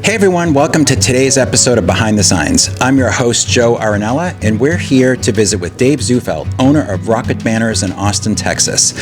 Hey everyone, welcome to today's episode of Behind the Signs. I'm your host, Joe Arenella, and we're here to visit with Dave Zuefeldt, owner of Rocket Banners in Austin, Texas.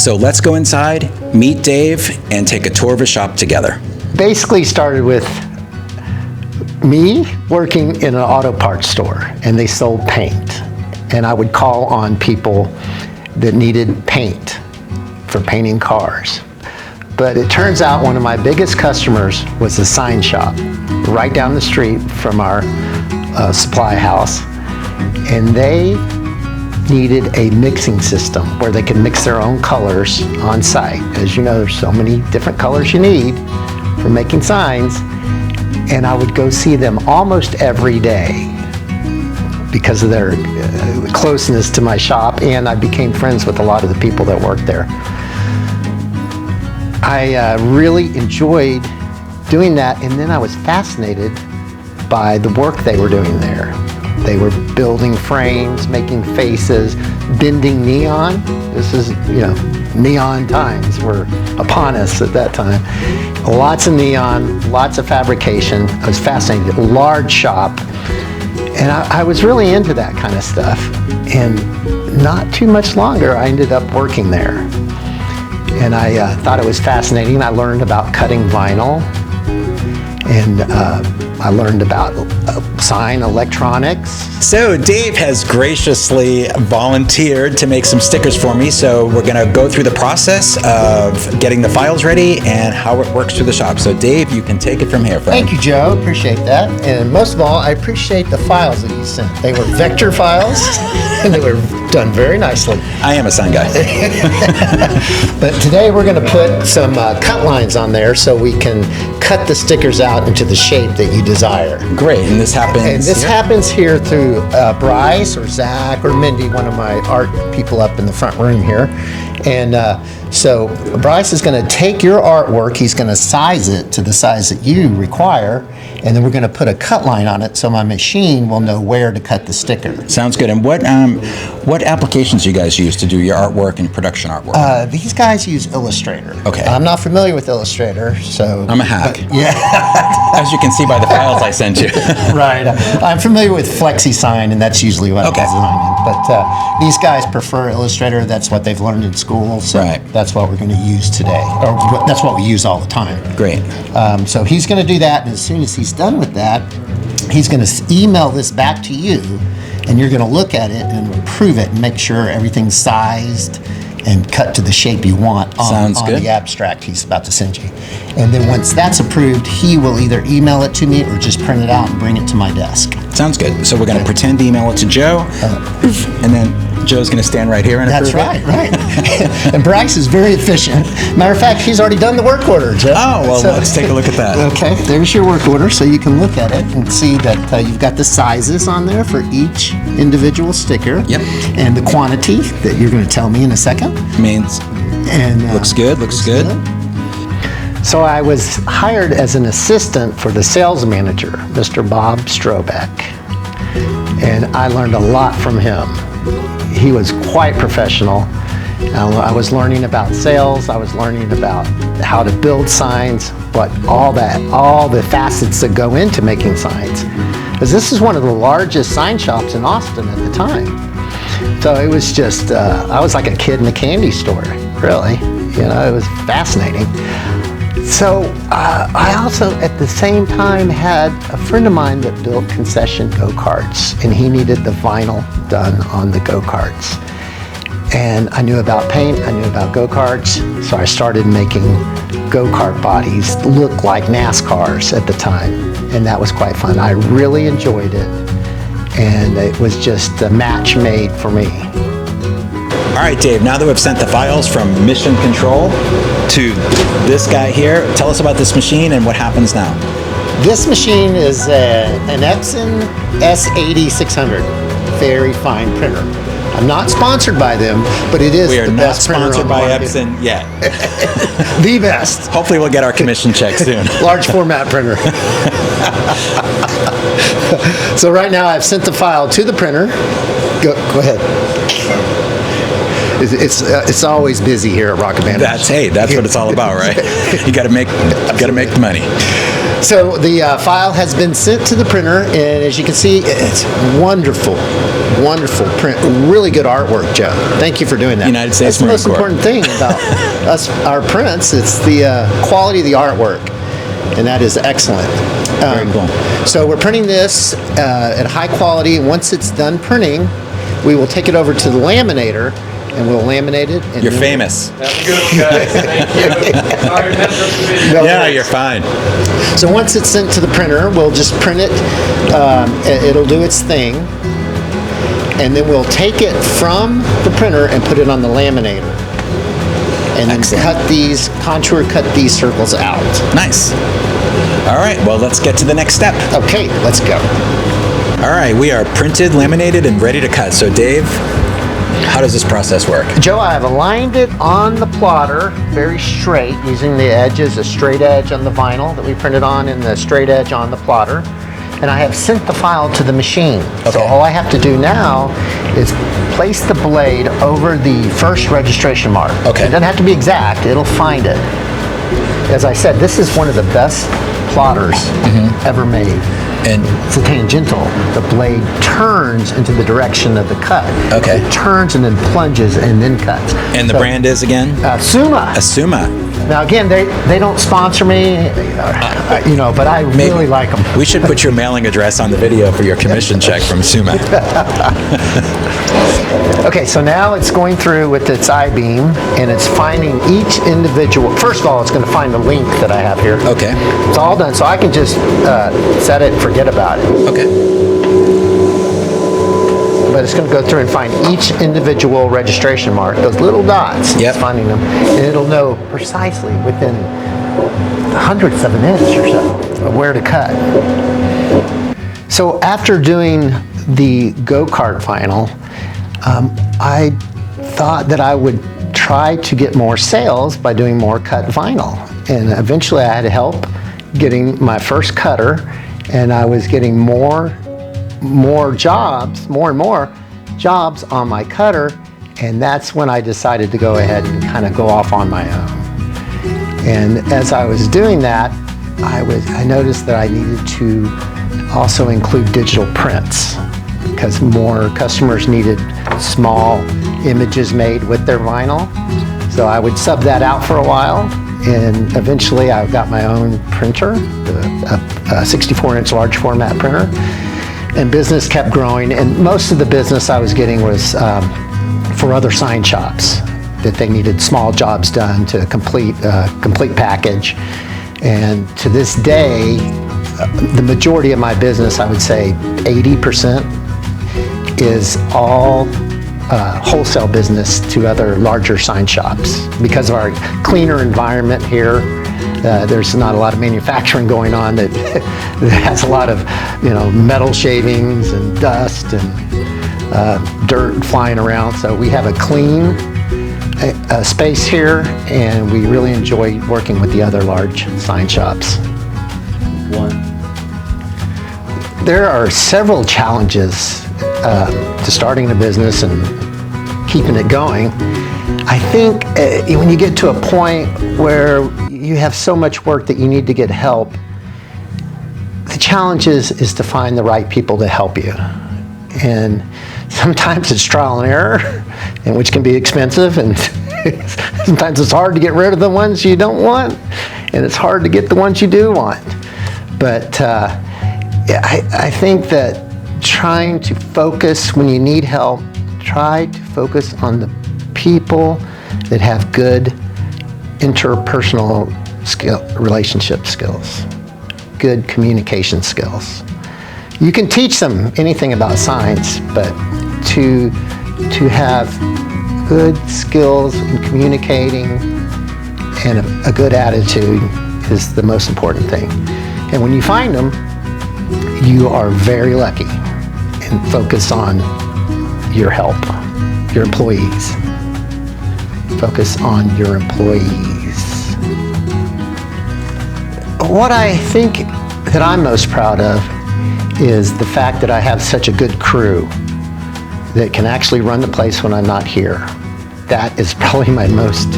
So let's go inside, meet Dave, and take a tour of his shop together. Basically started with me working in an auto parts store, and they sold paint. And I would call on people that needed paint for painting cars. But it turns out one of my biggest customers was a sign shop right down the street from our supply house. And they needed a mixing system where they could mix their own colors on site. As you know, there's so many different colors you need for making signs. And I would go see them almost every day because of their closeness to my shop, and I became friends with a lot of the people that worked there. I really enjoyed doing that, and then I was fascinated by the work they were doing there. They were building frames, making faces, bending neon. This is, neon times were upon us at that time. Lots of neon, lots of fabrication. I was fascinated. Large shop, and I was really into that kind of stuff. And not too much longer, I ended up working there. And I thought it was fascinating. I learned about cutting vinyl, and I learned about sign electronics. So Dave has graciously volunteered to make some stickers for me, so we're going to go through the process of getting the files ready and how it works through the shop. So Dave, you can take it from here, friend. Thank you, Joe. Appreciate that. And most of all, I appreciate the files that you sent. They were vector files, and they were done very nicely. I am a sign guy. But today we're going to put some cut lines on there so we can cut the stickers out into the shape that you desire. Great, and this happens happens here through Bryce or Zach or Mindy, one of my art people up in the front room here. And so Bryce is going to take your artwork, he's going to size it to the size that you require, and then we're going to put a cut line on it so my machine will know where to cut the sticker. Sounds good. And what applications do you guys use to do your artwork and production artwork? These guys use Illustrator. Okay. I'm not familiar with Illustrator, so... I'm a hack. Yeah. As you can see by the files I sent you. Right. I'm familiar with FlexiSign, and that's usually what I'm designing. But these guys prefer Illustrator. That's what they've learned in school, so that's what we're going to use today. Or that's what we use all the time. Great. So he's going to do that, and as soon as he's done with that, he's going to email this back to you, and you're going to look at it and approve it and make sure everything's sized and cut to the shape you want on the abstract he's about to send you. And then once that's approved, he will either email it to me or just print it out and bring it to my desk. Sounds good. So we're going to pretend to email it to Joe, and then Joe's going to stand right here and approve it. That's right. And Bryce is very efficient. Matter of fact, he's already done the work order, Joe. Oh, well, let's take a look at that. Okay, there's your work order, so you can look at it and see that you've got the sizes on there for each individual sticker. Yep. And the quantity that you're going to tell me in a second. Means looks good. So I was hired as an assistant for the sales manager, Mr. Bob Strobeck, and I learned a lot from him. He was quite professional. I was learning about sales. I was learning about how to build signs, but all the facets that go into making signs. Because this is one of the largest sign shops in Austin at the time. So it was just, I was like a kid in a candy store, really. It was fascinating. So I also, at the same time, had a friend of mine that built concession go-karts, and he needed the vinyl done on the go-karts. And I knew about paint, I knew about go-karts, so I started making go-kart bodies look like NASCARs at the time, and that was quite fun. I really enjoyed it, and it was just a match made for me. All right, Dave, now that we've sent the files from Mission Control to this guy here, tell us about this machine and what happens now. This machine is an Epson S80-600, very fine printer. I'm not sponsored by them, but it is the best printer on the market. We are not sponsored by Epson yet. The best. Hopefully we'll get our commission check soon. Large format printer. So right now I've sent the file to the printer. Go ahead. It's always busy here at Rocket Vantage. That's what it's all about, right? You got to make the money. So the file has been sent to the printer, and as you can see, it's wonderful print. Really good artwork, Joe. Thank you for doing that. United States That's the Marine most Corps. important thing about our prints. It's the quality of the artwork, and that is excellent. Very cool. So we're printing this at high quality. Once it's done printing, we will take it over to the laminator, and we'll laminate it. And You're famous. That's good, guys. Thank you. Sorry, messed up the video. Yeah, you're fine. So once it's sent to the printer, we'll just print it. It'll do its thing. And then we'll take it from the printer and put it on the laminator. And then contour cut these circles out. Nice. All right, well, let's get to the next step. Okay, let's go. All right, we are printed, laminated, and ready to cut. So Dave, how does this process work? Joe, I've aligned it on the plotter very straight, using the edges, a straight edge on the vinyl that we printed on and the straight edge on the plotter. And I have sent the file to the machine. Okay. So all I have to do now is place the blade over the first registration mark. Okay. It doesn't have to be exact, it'll find it. As I said, this is one of the best plotters ever made. And It's a tangential. The blade turns into the direction of the cut. Okay. It turns and then plunges and then cuts. the So, brand is again? Suma. Asuma. Now again, they don't sponsor me, but I really like them. We should put your mailing address on the video for your commission check from Asuma. Okay, so now it's going through with its I-beam, and it's finding each individual. First of all, it's going to find the link that I have here. Okay. It's all done, so I can just set it and forget about it. Okay. But it's going to go through and find each individual registration mark, those little dots. Yep. It's finding them, and it'll know precisely within hundredths of an inch or so of where to cut. So after doing the go-kart vinyl, I thought that I would try to get more sales by doing more cut vinyl. And eventually I had help getting my first cutter, and I was getting more and more jobs on my cutter, and that's when I decided to go ahead and kind of go off on my own. And as I was doing that, I noticed that I needed to also include digital prints, because more customers needed small images made with their vinyl. So I would sub that out for a while, and eventually I got my own printer, a 64-inch large format printer. And business kept growing, and most of the business I was getting was for other sign shops that they needed small jobs done to complete package. And to this day, the majority of my business, I would say 80%, is all wholesale business to other larger sign shops. Because of our cleaner environment here, there's not a lot of manufacturing going on that has a lot of metal shavings and dust and dirt flying around. So we have a clean space here, and we really enjoy working with the other large sign shops. There are several challenges to starting a business and keeping it going. I think when you get to a point where you have so much work that you need to get help, the challenge is to find the right people to help you. And sometimes it's trial and error, and which can be expensive, and sometimes it's hard to get rid of the ones you don't want, and it's hard to get the ones you do want. But I think that trying to focus when you need help, try to focus on the people that have good interpersonal relationship skills, good communication skills. You can teach them anything about science, but to have good skills in communicating and a good attitude is the most important thing. And when you find them, you are very lucky, and focus on your help, your employees. Focus on your employees. What I think that I'm most proud of is the fact that I have such a good crew that can actually run the place when I'm not here. that is probably my most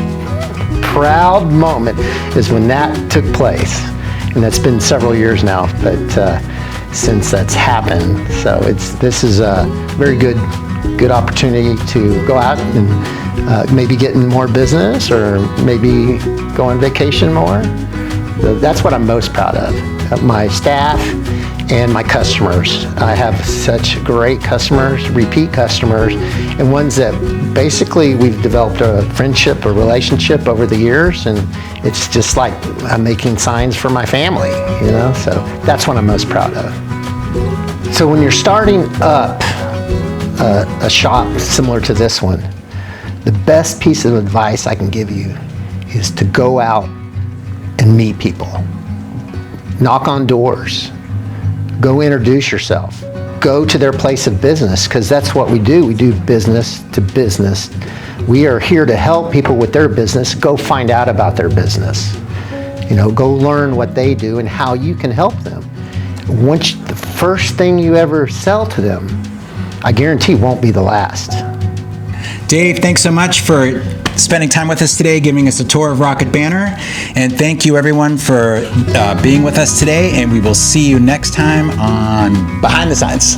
proud moment, is when that took place. And that's been several years now, but since that's happened. So this is a very good opportunity to go out and maybe get in more business, or maybe go on vacation more. So that's what I'm most proud of, my staff and my customers. I have such great customers, repeat customers, and ones that basically we've developed a friendship, a relationship over the years, and it's just like I'm making signs for my family, you know? So that's what I'm most proud of. So when you're starting up a shop similar to this one, the best piece of advice I can give you is to go out and meet people. Knock on doors. Go introduce yourself. Go to their place of business, because that's what we do. We do business to business. We are here to help people with their business. Go find out about their business. You know, go learn what they do and how you can help them. Once the first thing you ever sell to them, I guarantee won't be the last. Dave, thanks so much for spending time with us today, giving us a tour of Rocket Banner. And thank you everyone for being with us today, and we will see you next time on Behind the Signs.